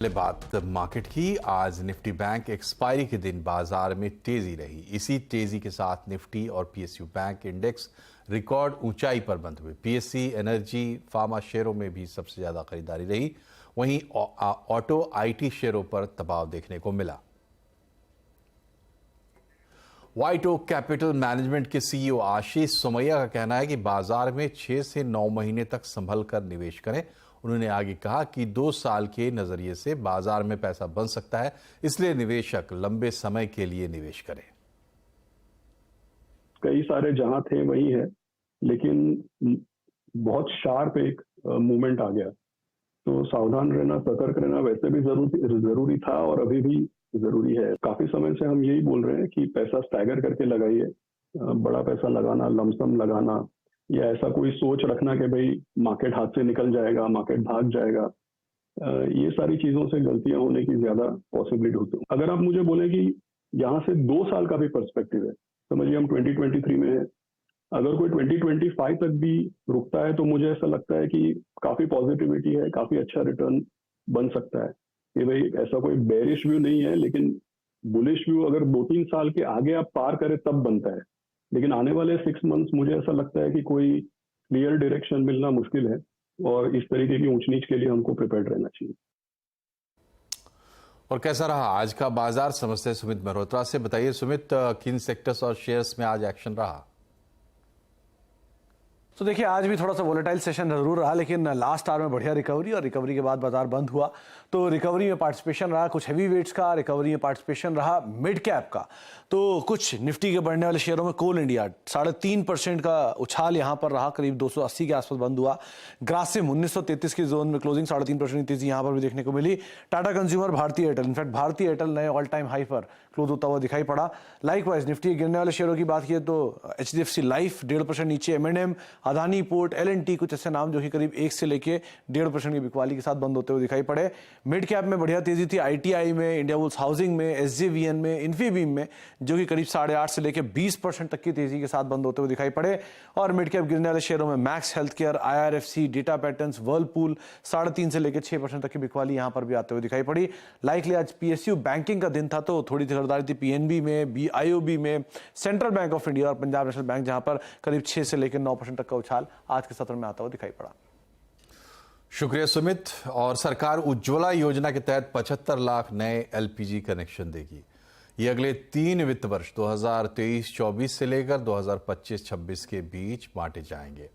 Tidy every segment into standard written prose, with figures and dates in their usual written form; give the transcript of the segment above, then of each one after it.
बात मार्केट की। आज निफ्टी बैंक एक्सपायरी के दिन बाजार में तेजी रही। इसी तेजी के साथ निफ्टी और पीएसयू बैंक इंडेक्स रिकॉर्ड ऊंचाई पर बंद हुए। पीएससी, एनर्जी, फार्मा शेयरों में भी सबसे ज्यादा खरीदारी रही। वहीं ऑटो, आईटी शेयरों पर दबाव देखने को मिला। व्हाइट ओक कैपिटल मैनेजमेंट के सीईओ आशीष सोमैया का कहना है कि बाजार में 6 से 9 महीने तक संभल कर निवेश करें। उन्होंने आगे कहा कि 2 साल के नजरिए से बाजार में पैसा बन सकता है, इसलिए निवेशक लंबे समय के लिए निवेश करें। कई सारे जहां थे वही है, लेकिन बहुत शार्प एक मूवमेंट आ गया, तो सावधान रहना, सतर्क रहना वैसे भी जरूरी था और अभी भी जरूरी है। काफी समय से हम यही बोल रहे हैं कि पैसा स्टैगर करके लगाइए। बड़ा पैसा लगाना, लमसम लगाना या ऐसा कोई सोच रखना कि भाई मार्केट हाथ से निकल जाएगा, मार्केट भाग जाएगा, ये सारी चीजों से गलतियां होने की ज्यादा पॉसिबिलिटी होती है। अगर आप मुझे बोले कि यहाँ से 2 साल का भी पर्सपेक्टिव है, समझिए हम 2023 में है, अगर कोई 2025 तक भी रुकता है तो मुझे ऐसा लगता है कि काफी पॉजिटिविटी है, काफी अच्छा रिटर्न बन सकता है। कि भाई ऐसा कोई बेरिश व्यू नहीं है, लेकिन बुलिश व्यू अगर 2-3 साल के आगे आप पार करें तब बनता है। लेकिन आने वाले 6 मंथ्स मुझे ऐसा लगता है कि कोई क्लियर डायरेक्शन मिलना मुश्किल है और इस तरीके की ऊंच नीच के लिए हमको प्रिपेयर्ड रहना चाहिए। और कैसा रहा आज का बाजार, समझते हैं सुमित मल्होत्रा से। बताइए सुमित, किन सेक्टर्स और शेयर्स में आज एक्शन रहा? तो देखिए, आज भी थोड़ा सा वोलेटाइल सेशन जरूर रहा, लेकिन लास्ट आवर में बढ़िया रिकवरी और रिकवरी के बाद बाजार बंद हुआ। तो रिकवरी में पार्टिसिपेशन रहा कुछ हैवी वेट्स का, रिकवरी में पार्टिसिपेशन रहा मिड कैप का। तो कुछ निफ्टी के बढ़ने वाले शेयरों में कोल इंडिया 3.5% का उछाल यहां पर रहा, करीब 280 के आसपास बंद हुआ। ग्रासिम 1933 की जोन में क्लोजिंग, 3.5% तेजी यहां पर भी देखने को मिली। टाटा कंज्यूमर, भारतीय एयरटेल, इनफैक्ट भारतीय एयरटेल नए ऑल टाइम हाई पर क्लोज होता हुआ दिखाई पड़ा। लाइकवाइज निफ्टी गिरने वाले शेयरों की बात की तो HDFC लाइफ 1.5% नीचे, M&M, अदानी पोर्ट, L&T, कुछ ऐसे नाम जो कि करीब 1 से लेके 1.5% की बिकवाली के साथ बंद होते हुए दिखाई पड़े। मिड कैप में बढ़िया तेजी थी ITI में, इंडियाबुल्स हाउसिंग में, SJVN में, इन्फीबीम में, जो कि करीब 8.5 से लेके 20% तक की तेजी के साथ बंद होते हुए दिखाई पड़े। और मिड कैप गिरने वाले शेयरों में max health care, IRFC, data patterns, Whirlpool 3.5 से लेकर 6% तक की बिकवाली यहां पर भी आते हुए दिखाई पड़ी। लाइकली आज PSU बैंकिंग का दिन था, तो थोड़ी खरीदारी थी PNB में, BIOB में, सेंट्रल बैंक ऑफ इंडिया और पंजाब नेशनल बैंक, जहां पर करीब 6 से लेकर 9% तक का उछाल आज के सत्र में आता हुआ दिखाई पड़ा। शुक्रिया सुमित। और सरकार उज्ज्वला योजना के तहत 75 लाख नए LPG कनेक्शन देगी। ये अगले 3 वित्त वर्ष 2023-24 से लेकर 2025-26 के बीच बांटे जाएंगे।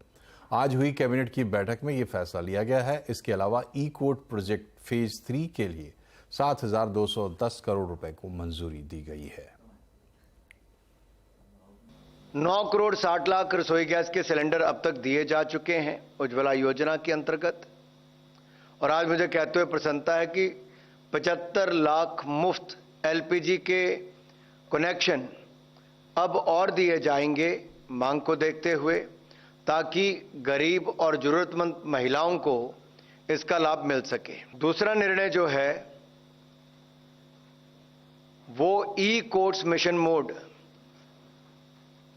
आज हुई कैबिनेट की बैठक में यह फैसला लिया गया है। इसके अलावा ई-कोर्ट प्रोजेक्ट फेज 3 के लिए 7,210 करोड़ रुपए को मंजूरी दी गई है। 9 करोड़ 60 लाख रसोई गैस के सिलेंडर अब तक दिए जा चुके हैं उज्ज्वला योजना के अंतर्गत। और आज मुझे कहते हुए प्रसन्नता है कि 75 लाख मुफ्त LPG के कनेक्शन अब और दिए जाएंगे मांग को देखते हुए, ताकि गरीब और जरूरतमंद महिलाओं को इसका लाभ मिल सके। दूसरा निर्णय जो है वो ई-कोर्ट्स मिशन मोड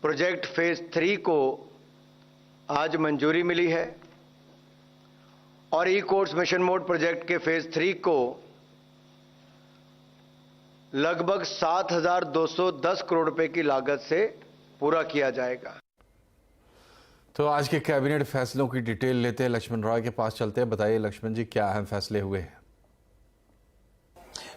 प्रोजेक्ट फेज 3 को आज मंजूरी मिली है और ई-कोर्ट्स मिशन मोड प्रोजेक्ट के फेज 3 को लगभग 7,210 करोड़ रुपए की लागत से पूरा किया जाएगा। तो आज के कैबिनेट फैसलों की डिटेल लेते हैं, लक्ष्मण रॉय के पास चलते हैं। बताइए लक्ष्मण जी, क्या अहम फैसले हुए हैं?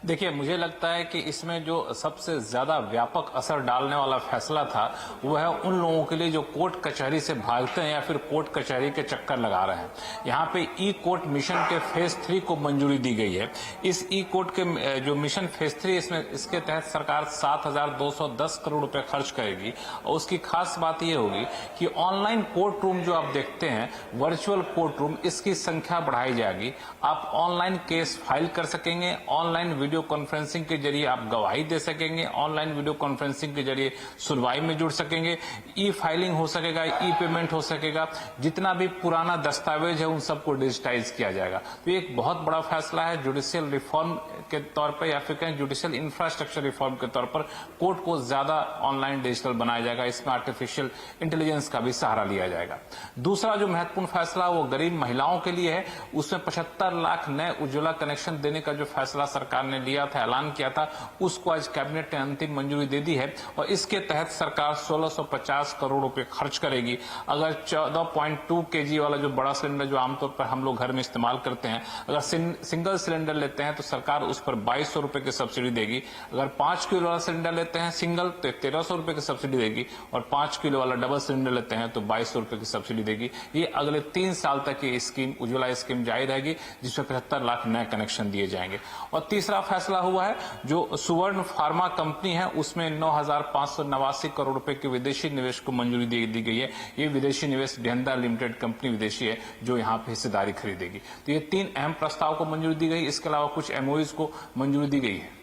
देखिए, मुझे लगता है कि इसमें जो सबसे ज्यादा व्यापक असर डालने वाला फैसला था वो है उन लोगों के लिए जो कोर्ट कचहरी से भागते हैं या फिर कोर्ट कचहरी के चक्कर लगा रहे हैं। यहाँ पे ई-कोर्ट मिशन के फेज 3 को मंजूरी दी गई है। इस ई-कोर्ट के जो मिशन फेज 3 इसके तहत सरकार 7,210 करोड़ रुपए खर्च करेगी। और उसकी खास बात यह होगी कि ऑनलाइन कोर्ट रूम जो आप देखते हैं, वर्चुअल कोर्ट रूम, इसकी संख्या बढ़ाई जाएगी। आप ऑनलाइन केस फाइल कर सकेंगे, ऑनलाइन वीडियो कॉन्फ्रेंसिंग के जरिए आप गवाही दे सकेंगे, ऑनलाइन वीडियो कॉन्फ्रेंसिंग के जरिए सुनवाई में जुड़ सकेंगे, ई फाइलिंग हो सकेगा, ई पेमेंट हो सकेगा, जितना भी पुराना दस्तावेज है उन सबको डिजिटाइज किया जाएगा। तो ये एक बहुत बड़ा फैसला है जुडिशियल रिफॉर्म के तौर पर, या फिर कहें जुडिशियल इंफ्रास्ट्रक्चर रिफॉर्म के तौर पर। कोर्ट को ज्यादा ऑनलाइन डिजिटल बनाया जाएगा, इसमें आर्टिफिशियल इंटेलिजेंस का भी सहारा लिया जाएगा। दूसरा जो महत्वपूर्ण फैसला वो गरीब महिलाओं के लिए है, उसमें 75 लाख नए उज्ज्वला कनेक्शन देने का जो फैसला सरकार ने लिया था, ऐलान किया था, उसको आज कैबिनेट ने अंतिम मंजूरी दे दी है और इसके तहत सरकार 1650 करोड़ रुपए खर्च करेगी। अगर 14.2 kg वाला जो बड़ा सिलेंडर जो आमतौर पर हम लोग घर में इस्तेमाल करते हैं, अगर सिंगल सिलेंडर लेते हैं तो सरकार उस पर 2200 रुपए की सब्सिडी देगी। अगर 5 किलो वाला सिलेंडर लेते हैं सिंगल तो 1300 रुपए की सब्सिडी देगी, और 5 किलो वाला डबल सिलेंडर लेते हैं तो 2200 रुपए की सब्सिडी देगी। ये अगले 3 साल तक ये स्कीम, उज्ज्वला स्कीम जारी रहेगी, जिसमें 75 लाख नए कनेक्शन दिए जाएंगे। और तीसरा फैसला हुआ है जो सुवर्ण फार्मा कंपनी है, उसमें 9589 करोड़ रुपए के विदेशी निवेश को मंजूरी दी गई है। ये विदेशी निवेश डेहनदा लिमिटेड कंपनी विदेशी है जो यहाँ पे हिस्सेदारी खरीदेगी। तो ये 3 अहम प्रस्ताव को मंजूरी दी गई। इसके अलावा कुछ एमओयूज को मंजूरी दी गई है।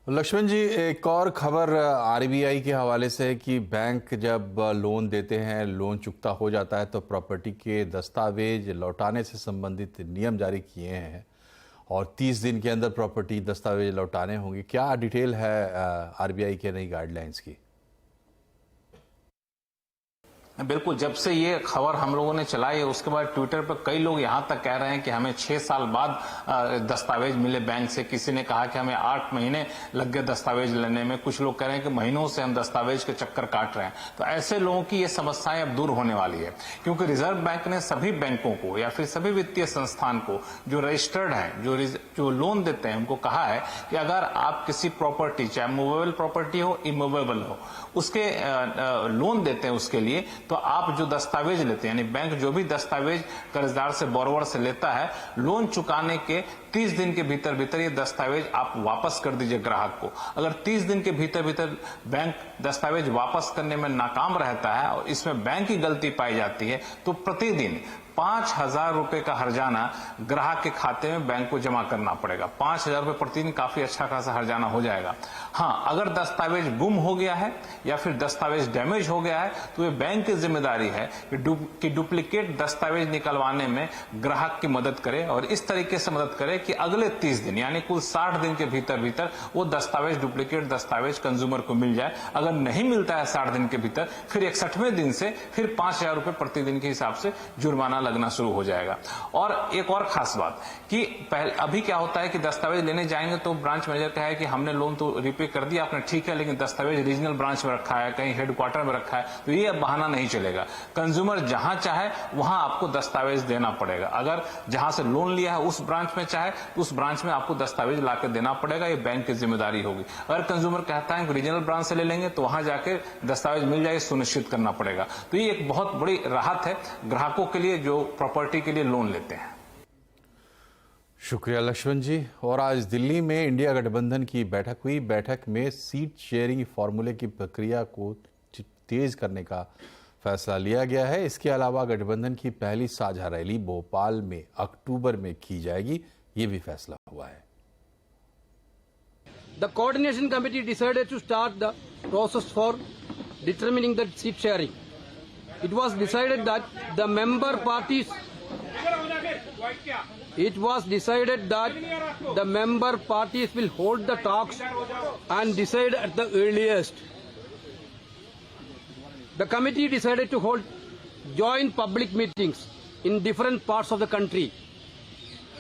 लक्ष्मण जी, एक और खबर आरबीआई के हवाले से है कि बैंक जब लोन देते हैं, लोन चुकता हो जाता है तो प्रॉपर्टी के दस्तावेज लौटाने से संबंधित नियम जारी किए हैं और 30 दिन के अंदर प्रॉपर्टी दस्तावेज लौटाने होंगे। क्या डिटेल है आरबीआई के नई गाइडलाइंस की? बिल्कुल, जब से ये खबर हम लोगों ने चलाई है उसके बाद ट्विटर पर कई लोग यहाँ तक कह रहे हैं कि हमें 6 साल बाद दस्तावेज मिले बैंक से। किसी ने कहा कि हमें 8 महीने लग गए दस्तावेज लेने में, कुछ लोग कह रहे हैं कि महीनों से हम दस्तावेज के चक्कर काट रहे हैं। तो ऐसे लोगों की ये समस्याएं अब दूर होने वाली है, क्योंकि रिजर्व बैंक ने सभी बैंकों को या फिर सभी वित्तीय संस्थान को जो रजिस्टर्ड हैं, जो लोन देते हैं, उनको कहा है कि अगर आप किसी प्रॉपर्टी, चाहे मूवेबल प्रॉपर्टी हो, इमूवेबल हो, उसके लोन देते हैं उसके लिए, तो आप जो दस्तावेज लेते हैं, यानी बैंक जो भी दस्तावेज कर्जदार से, बोरोवर से लेता है, लोन चुकाने के 30 दिन के भीतर भीतर ये दस्तावेज आप वापस कर दीजिए ग्राहक को। अगर 30 दिन के भीतर भीतर बैंक दस्तावेज वापस करने में नाकाम रहता है और इसमें बैंक की गलती पाई जाती है तो प्रतिदिन 5000 रुपए का हर्जाना ग्राहक के खाते में बैंक को जमा करना पड़ेगा। 5000 रुपए प्रतिदिन काफी अच्छा खासा हर्जाना हो जाएगा। हाँ, अगर दस्तावेज गुम हो गया है या फिर दस्तावेज डैमेज हो गया है तो ये बैंक की जिम्मेदारी है कि डुप्लीकेट दस्तावेज निकलवाने में ग्राहक की मदद करे और इस तरीके से मदद करे कि अगले 30 दिन यानी कुल 60 दिन के भीतर भीतर वो दस्तावेज, डुप्लीकेट दस्तावेज कंज्यूमर को मिल जाए। अगर नहीं मिलता है 60 दिन के भीतर, फिर 61वें दिन से फिर 5000 रुपए प्रतिदिन के हिसाब से जुर्माना लगना शुरू हो जाएगा। और एक और खास बात कि अभी क्या होता है कि दस्तावेज लेने जाएंगे तो ब्रांच मैनेजर कहे कि हमने लोन तो रिपे कर दिया आपने, ठीक है, लेकिन दस्तावेज रीजनल ब्रांच में रखा है, कहीं हेडक्वार्टर में रखा है, तो ये अब बहाना नहीं चलेगा। कंज्यूमर जहां चाहे वहां आपको दस्तावेज देना पड़ेगा। अगर जहां से लोन लिया है उस ब्रांच में चाहे तो उस ब्रांच में आपको दस्तावेज लाकर देना पड़ेगा, ये बैंक की जिम्मेदारी होगी। अगर कंज्यूमर कहता है कि रीजनल ब्रांच से ले लेंगे तो वहां जाकर दस्तावेज मिल जाए, सुनिश्चित करना पड़ेगा। तो ये एक बहुत बड़ी राहत है ग्राहकों के लिए जो प्रॉपर्टी के लिए लोन लेते हैं। शुक्रिया लक्ष्मण जी। और आज दिल्ली में इंडिया गठबंधन की बैठक हुई। बैठक में सीट शेयरिंग फॉर्मूले की प्रक्रिया को तेज करने का फैसला लिया गया है। इसके अलावा गठबंधन की पहली साझा रैली भोपाल में अक्टूबर में की जाएगी, ये भी फैसला हुआ है। The coordination committee decided to start the process for determining the seat sharing. It was decided that the member parties will hold the talks and decide at the earliest. The committee decided to hold joint public meetings in different parts of the country.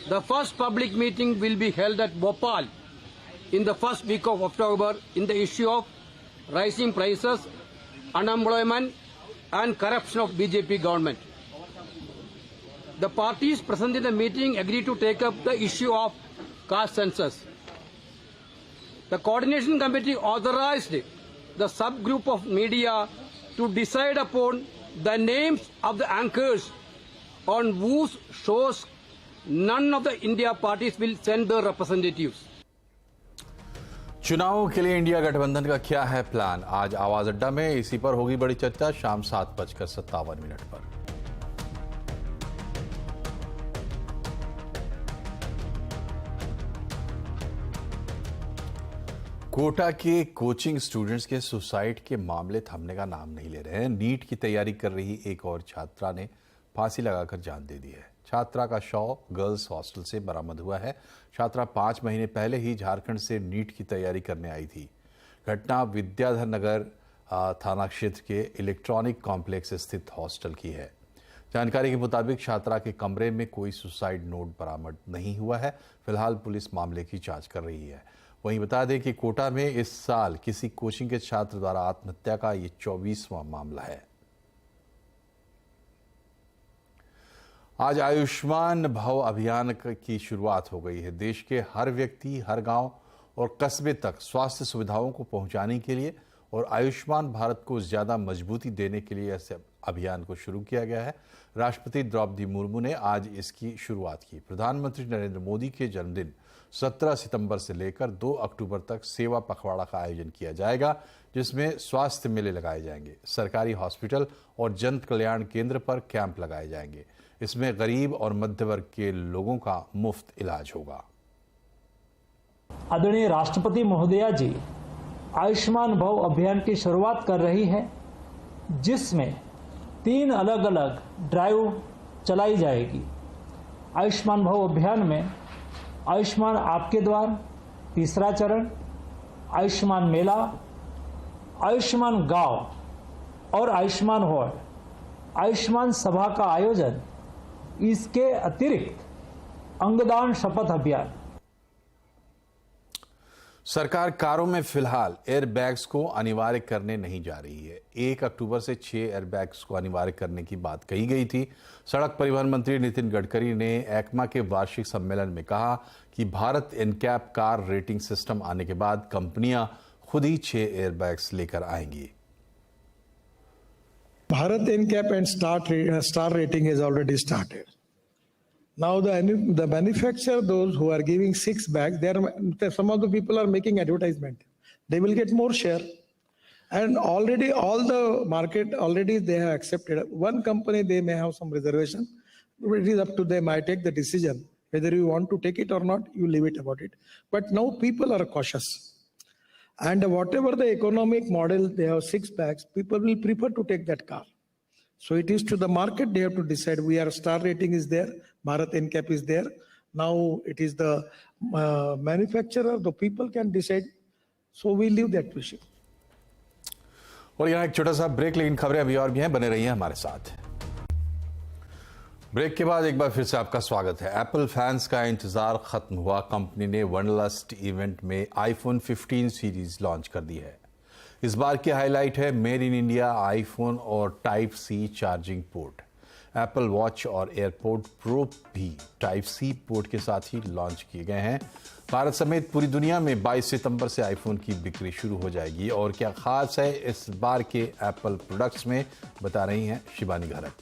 The first public meeting will be held at Bhopal in the first week of October in the issue of rising prices, unemployment and corruption of BJP government. The parties present in the meeting agreed to take up the issue of caste census. The coordination committee authorized the subgroup of media to decide upon the names of the anchors on whose shows none of the India parties will send their representatives. चुनाव के लिए India गठबंधन का क्या है plan? आज आवाज अड्डा में इसी पर होगी बड़ी चर्चा, शाम 7:57 पर। कोटा के कोचिंग स्टूडेंट्स के सुसाइड के मामले थमने का नाम नहीं ले रहे हैं। नीट की तैयारी कर रही एक और छात्रा ने फांसी लगाकर जान दे दी है। छात्रा का शव गर्ल्स हॉस्टल से बरामद हुआ है। छात्रा 5 महीने पहले ही झारखंड से नीट की तैयारी करने आई थी। घटना विद्याधर नगर थाना क्षेत्र के इलेक्ट्रॉनिक कॉम्प्लेक्स स्थित हॉस्टल की है। जानकारी के मुताबिक छात्रा के कमरे में कोई सुसाइड नोट बरामद नहीं हुआ है। फिलहाल पुलिस मामले की जांच कर रही है। वहीं बता दें कि कोटा में इस साल किसी कोचिंग के छात्र द्वारा आत्महत्या का ये 24वां मामला है। आज आयुष्मान भव अभियान की शुरुआत हो गई है। देश के हर व्यक्ति, हर गांव और कस्बे तक स्वास्थ्य सुविधाओं को पहुंचाने के लिए और आयुष्मान भारत को ज्यादा मजबूती देने के लिए इस अभियान को शुरू किया गया है। राष्ट्रपति द्रौपदी मुर्मू ने आज इसकी शुरुआत की। प्रधानमंत्री नरेंद्र मोदी के जन्मदिन 17 सितंबर से लेकर 2 अक्टूबर तक सेवा पखवाड़ा का आयोजन किया जाएगा, जिसमें स्वास्थ्य मेले लगाए जाएंगे। सरकारी हॉस्पिटल और जन कल्याण केंद्र पर कैंप लगाए जाएंगे। इसमें गरीब और मध्य वर्ग के लोगों का मुफ्त इलाज होगा। आदरणीय राष्ट्रपति महोदया जी आयुष्मान भव अभियान की शुरुआत कर रही है, जिसमें 3 अलग अलग ड्राइव चलाई जाएगी। आयुष्मान भव अभियान में आयुष्मान आपके द्वार तीसरा चरण, आयुष्मान मेला, आयुष्मान गांव और आयुष्मान वार्ड, आयुष्मान सभा का आयोजन, इसके अतिरिक्त अंगदान शपथ अभियान। सरकार कारों में फिलहाल एयरबैग्स को अनिवार्य करने नहीं जा रही है। 1 अक्टूबर से 6 एयरबैग्स को अनिवार्य करने की बात कही गई थी। सड़क परिवहन मंत्री नितिन गडकरी ने एकमा के वार्षिक सम्मेलन में कहा कि Bharat NCAP car rating system आने के बाद कंपनियां खुद ही 6 एयरबैग्स लेकर आएंगी। Bharat NCAP and star rating is already started. Now the manufacturer, those who are giving 6 bags, some of the people are making advertisement. They will get more share. And already all the market, already they have accepted. One company, they may have some reservation. It is up to them. I take the decision. Whether you want to take it or not, you leave it about it. But now people are cautious. And whatever the economic model, they have 6 bags, people will prefer to take that car. So it is to the market, they have to decide. We are star rating is there, Bharat NCAP is there. Now it is the manufacturer, the people can decide. So we leave that vision. और यहाँ एक छोटा सा break, लेकिन खबरें अभी और भी हैं, बने रहिए हमारे साथ। ब्रेक के बाद एक बार फिर से आपका स्वागत है। एप्पल फैंस का इंतजार खत्म हुआ। कंपनी ने वनडरलस्ट इवेंट में आईफोन 15 सीरीज लॉन्च कर दी है। इस बार की हाईलाइट है मेड इन इंडिया आईफोन और type C charging port. Apple watch और एयरपोर्ट प्रो भी टाइप सी पोर्ट के साथ ही लॉन्च किए गए हैं। भारत समेत पूरी दुनिया में 22 सितंबर से आईफोन की बिक्री शुरू हो जाएगी। और क्या खास है इस बार के एप्पल प्रोडक्ट्स में, बता रही हैं शिबानी घरत।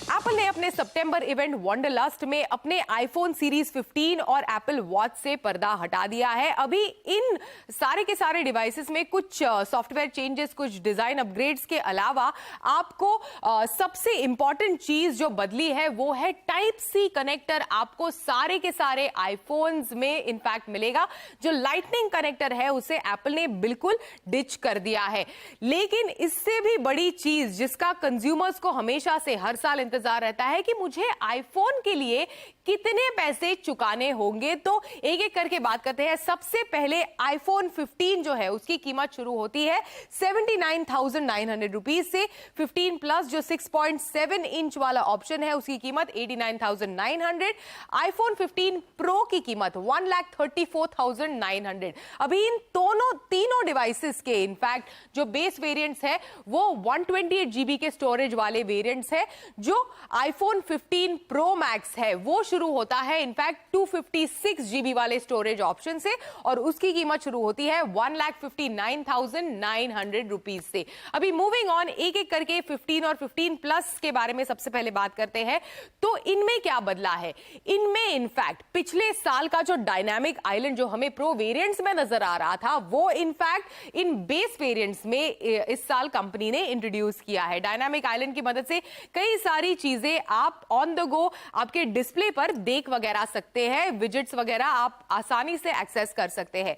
एप्पल ने अपने सितंबर इवेंट वंडरलस्ट में अपने आईफोन सीरीज 15 और एप्पल वॉच से पर्दा हटा दिया है। अभी इन सारे के सारे डिवाइसेस में कुछ सॉफ्टवेयर चेंजेस, कुछ डिजाइन अपग्रेड्स के अलावा आपको सबसे इंपॉर्टेंट चीज जो बदली है वो है टाइप सी कनेक्टर। आपको सारे के सारे आईफोन्स में इनफैक्ट मिलेगा। जो लाइटनिंग कनेक्टर है उसे एप्पल ने बिल्कुल डिच कर दिया है। लेकिन इससे भी बड़ी चीज जिसका कंज्यूमर्स को हमेशा से हर साल इंतजार रहता है कि मुझे आईफोन के लिए कितने पैसे चुकाने होंगे, तो एक एक करके बात करते हैं। सबसे पहले आईफोन 15 जो है उसकी कीमत शुरू होती है 79,900 रुपीज से। 15 प्लस जो 6.7 इंच वाला ऑप्शन है उसकी कीमत 89,900। आईफोन 15 प्रो की कीमत 1,34,900। अभी इन तीनों डिवाइसेस के इनफैक्ट जो बेस वेरिएंट्स है वो 128 GB के स्टोरेज वाले वेरिएंट्स है। जो आईफोन 15 प्रो मैक्स है वो शुरू होता है इनफैक्ट 256 GB वाले स्टोरेज ऑप्शन से और उसकी कीमत शुरू होती है 1,59,900 रुपीज से। अभी मूविंग ऑन, एक एक करके 15 और 15 प्लस के बारे में सबसे पहले बात करते हैं। तो इनमें क्या बदला है? इनमें इनफैक्ट पिछले साल का जो डायनामिक आइलैंड जो हमें प्रो वेरिएंट्स में नजर आ रहा था वो इनफैक्ट इन बेस वेरिएंट्स में इस साल कंपनी ने इंट्रोड्यूस किया है। डायनामिक आइलैंड की मदद से कई सारी चीजें आप ऑन द गो आपके डिस्प्ले पर देख वगैरह सकते हैं, विजेट्स वगैरह आप आसानी से एक्सेस कर सकते हैं।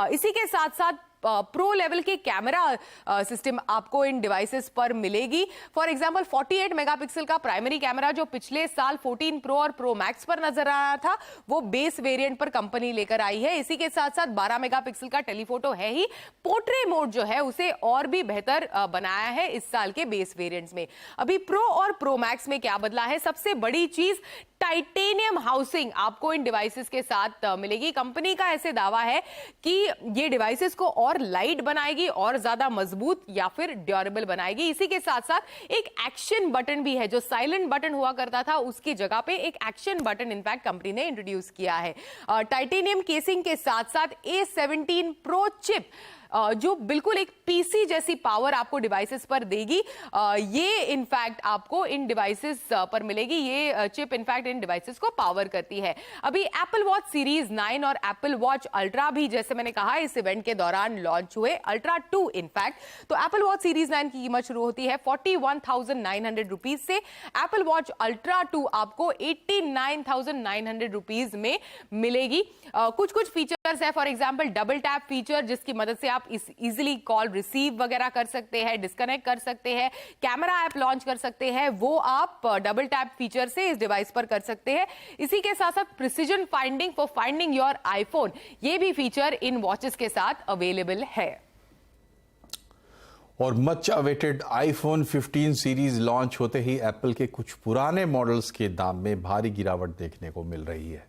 इसी के साथ साथ प्रो लेवल की कैमरा सिस्टम आपको इन डिवाइसेस पर मिलेगी। फॉर एग्जांपल 48 मेगापिक्सल का प्राइमरी कैमरा जो पिछले साल 14 प्रो और प्रो मैक्स पर नजर आ रहा था, वो बेस वेरिएंट पर कंपनी लेकर आई है। इसी के साथ साथ 12 मेगापिक्सल का टेलीफोटो है ही, पोर्ट्रे मोड जो है उसे और भी बेहतर बनाया है इस साल के बेस वेरिएंट्स में। अभी प्रो और प्रो मैक्स में क्या बदला है? सबसे बड़ी चीज टाइटेनियम हाउसिंग आपको इन डिवाइसेस के साथ मिलेगी। कंपनी का ऐसे दावा है कि ये डिवाइसेस को और लाइट बनाएगी, और ज्यादा मजबूत या फिर ड्यूरेबल बनाएगी। इसी के साथ साथ एक एक्शन बटन भी है, जो साइलेंट बटन हुआ करता था उसकी जगह पे एक एक्शन बटन इनफैक्ट कंपनी ने इंट्रोड्यूस किया है। टाइटेनियम केसिंग के साथ साथ A17 प्रो चिप जो बिल्कुल एक पीसी जैसी पावर आपको डिवाइसेस पर देगी, ये इनफैक्ट आपको इन डिवाइसेस पर मिलेगी। ये चिप इनफैक्ट इन डिवाइसेस को पावर करती है। अभी एप्पल वॉच सीरीज 9 और एप्पल वॉच अल्ट्रा भी, जैसे मैंने कहा, इस इवेंट के दौरान लॉन्च हुए। Ultra 2 in fact. तो एप्पल वॉच सीरीज 9 की कीमत शुरू होती है 41,900 रुपीज से। एप्पल वॉच अल्ट्रा 2 आपको 89,900 रुपीज में मिलेगी। कुछ फीचर्स है, for example double tap feature, जिसकी मदद से आप इजीली कॉल रिसीव वगैरह कर सकते हैं, डिस्कनेक्ट कर सकते हैं, कैमरा ऐप लॉन्च कर सकते हैं, वो आप डबल टैप फीचर से इस डिवाइस पर कर सकते हैं। इसी के साथ साथ precision finding for finding your iPhone, ये भी फीचर इन वॉचेस के साथ अवेलेबल है। और much awaited iPhone 15 series launch होते ही एप्पल के कुछ पुराने मॉडल्स के दाम में भारी गिरावट देखने को मिल रही है।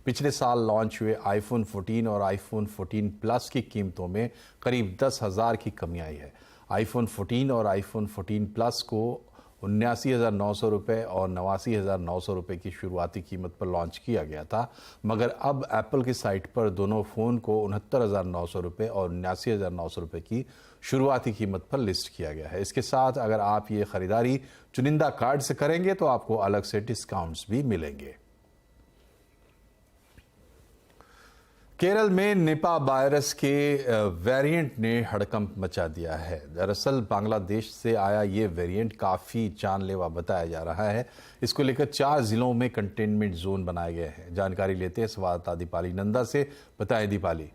पिछले साल लॉन्च हुए आईफोन 14 और आईफोन 14 प्लस की कीमतों में करीब 10,000 की कमी आई है। आईफोन 14 और आईफोन 14 प्लस को 79,900 रुपये और 89,900 रुपये की शुरुआती कीमत पर लॉन्च किया गया था, मगर अब एप्पल की साइट पर दोनों फ़ोन को 69,900 रुपये और 79,900 रुपये की शुरुआती कीमत पर लिस्ट किया गया है। इसके साथ अगर आप ये ख़रीदारी चुनिंदा कार्ड से करेंगे तो आपको अलग से डिस्काउंट्स भी मिलेंगे। केरल में निपा वायरस के वेरिएंट ने हड़कंप मचा दिया है। दरअसल बांग्लादेश से आया ये वेरिएंट काफ़ी जानलेवा बताया जा रहा है। इसको लेकर 4 जिलों में कंटेनमेंट जोन बनाए गए हैं। जानकारी लेते हैं संवाददाता दीपाली नंदा से। बताएं दीपाली।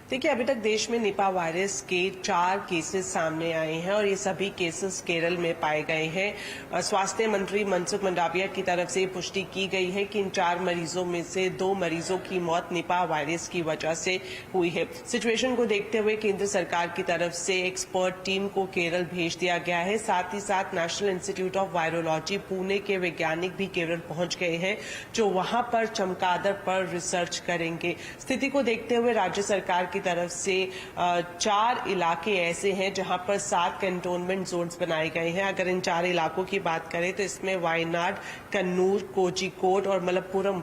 देखिए, अभी तक देश में निपा वायरस के 4 केसेस सामने आए हैं और ये सभी केसेस केरल में पाए गए हैं। स्वास्थ्य मंत्री मनसुख मंडाविया की तरफ से पुष्टि की गई है कि इन 4 मरीजों में से 2 मरीजों की मौत निपा वायरस की वजह से हुई है। सिचुएशन को देखते हुए केंद्र सरकार की तरफ से एक्सपर्ट टीम को केरल भेज दिया गया है। साथ ही साथ national institute of virology Pune के वैज्ञानिक भी केरल पहुंच गए हैं, जो वहां पर चमगादड़ पर रिसर्च करेंगे। स्थिति को देखते हुए राज्य सरकार की तरफ से 4 इलाके ऐसे हैं जहां पर 7 कंटोनमेंट जोन्स बनाए गए हैं। अगर इन 4 इलाकों की बात करें तो इसमें वायनाड, कन्नूर, कोझिकोड और मलप्पुरम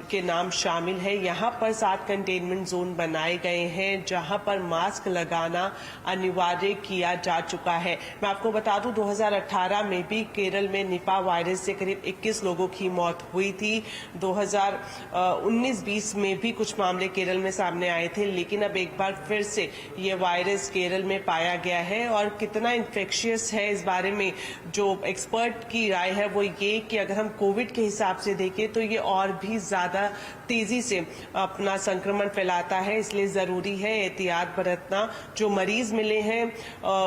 के नाम शामिल है। यहाँ पर 7 कंटेनमेंट जोन बनाए गए हैं जहां पर मास्क लगाना अनिवार्य किया जा चुका है। मैं आपको बता दूं 2018 में भी केरल में निपा वायरस से करीब 21 लोगों की मौत हुई थी। 2019-20 में भी कुछ मामले केरल में सामने आए थे, लेकिन अब एक बार फिर से ये वायरस केरल में पाया गया है। और कितना इन्फेक्शियस है इस बारे में जो एक्सपर्ट की राय है वो ये कि अगर हम कोविड के हिसाब से देखें तो ये और भी ज्यादा तेजी से अपना संक्रमण फैलाता है, इसलिए जरूरी है एहतियात बरतना। जो मरीज मिले हैं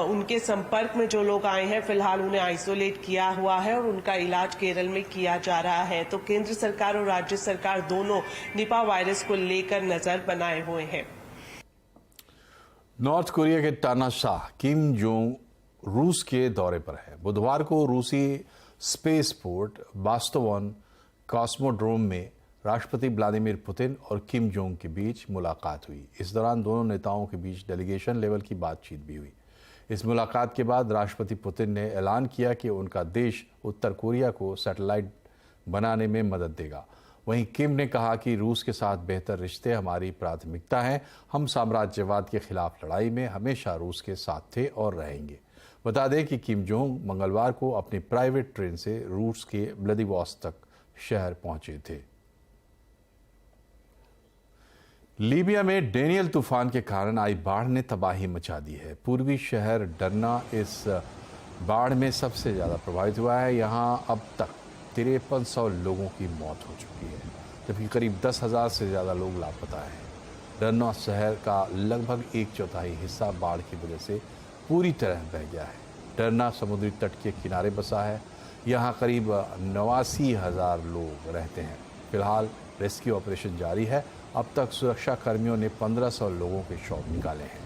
उनके संपर्क में जो लोग आए हैं फिलहाल उन्हें आइसोलेट किया हुआ है और उनका इलाज केरल में किया जा रहा है। तो केंद्र सरकार और राज्य सरकार दोनों निपा वायरस को लेकर नजर बनाए हुए हैं। नॉर्थ कोरिया के तानाशाह किम जोंग रूस के दौरे पर है। बुधवार को रूसी स्पेस पोर्ट वास्तवन कॉस्मोड्रोम में राष्ट्रपति व्लादिमीर पुतिन और किम जोंग के बीच मुलाकात हुई। इस दौरान दोनों नेताओं के बीच डेलीगेशन लेवल की बातचीत भी हुई। इस मुलाकात के बाद राष्ट्रपति पुतिन ने ऐलान किया कि उनका देश उत्तर कोरिया को सैटेलाइट बनाने में मदद देगा। वहीं किम ने कहा कि रूस के साथ बेहतर रिश्ते हमारी प्राथमिकता हैं। हम साम्राज्यवाद के खिलाफ लड़ाई में हमेशा रूस के साथ थे और रहेंगे। बता दें कि किम जोंग मंगलवार को अपनी प्राइवेट ट्रेन से रूस के व्लादिवोस्तोक शहर पहुंचे थे। लीबिया में डेनियल तूफान के कारण आई बाढ़ ने तबाही मचा दी है। पूर्वी शहर डरना इस बाढ़ में सबसे ज़्यादा प्रभावित हुआ है। यहाँ अब तक 5300 लोगों की मौत हो चुकी है, जबकि करीब 10,000 से ज़्यादा लोग लापता हैं। रन्नौ शहर का लगभग 1/4 हिस्सा बाढ़ की वजह से पूरी तरह बह गया है। डरना समुद्री तट के किनारे बसा है। यहाँ करीब 89,000 लोग रहते हैं। फिलहाल रेस्क्यू ऑपरेशन जारी है। अब तक सुरक्षा कर्मियों ने 1500 लोगों के शव निकाले हैं।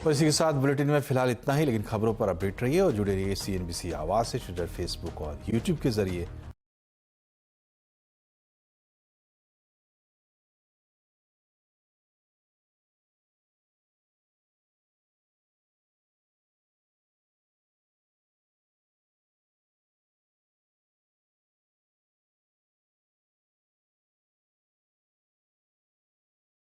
और इसी के साथ बुलेटिन में फिलहाल इतना ही, लेकिन खबरों पर अपडेट रहिए और जुड़े रहिए CNBC आवाज से ट्विटर, फेसबुक और YouTube के जरिए।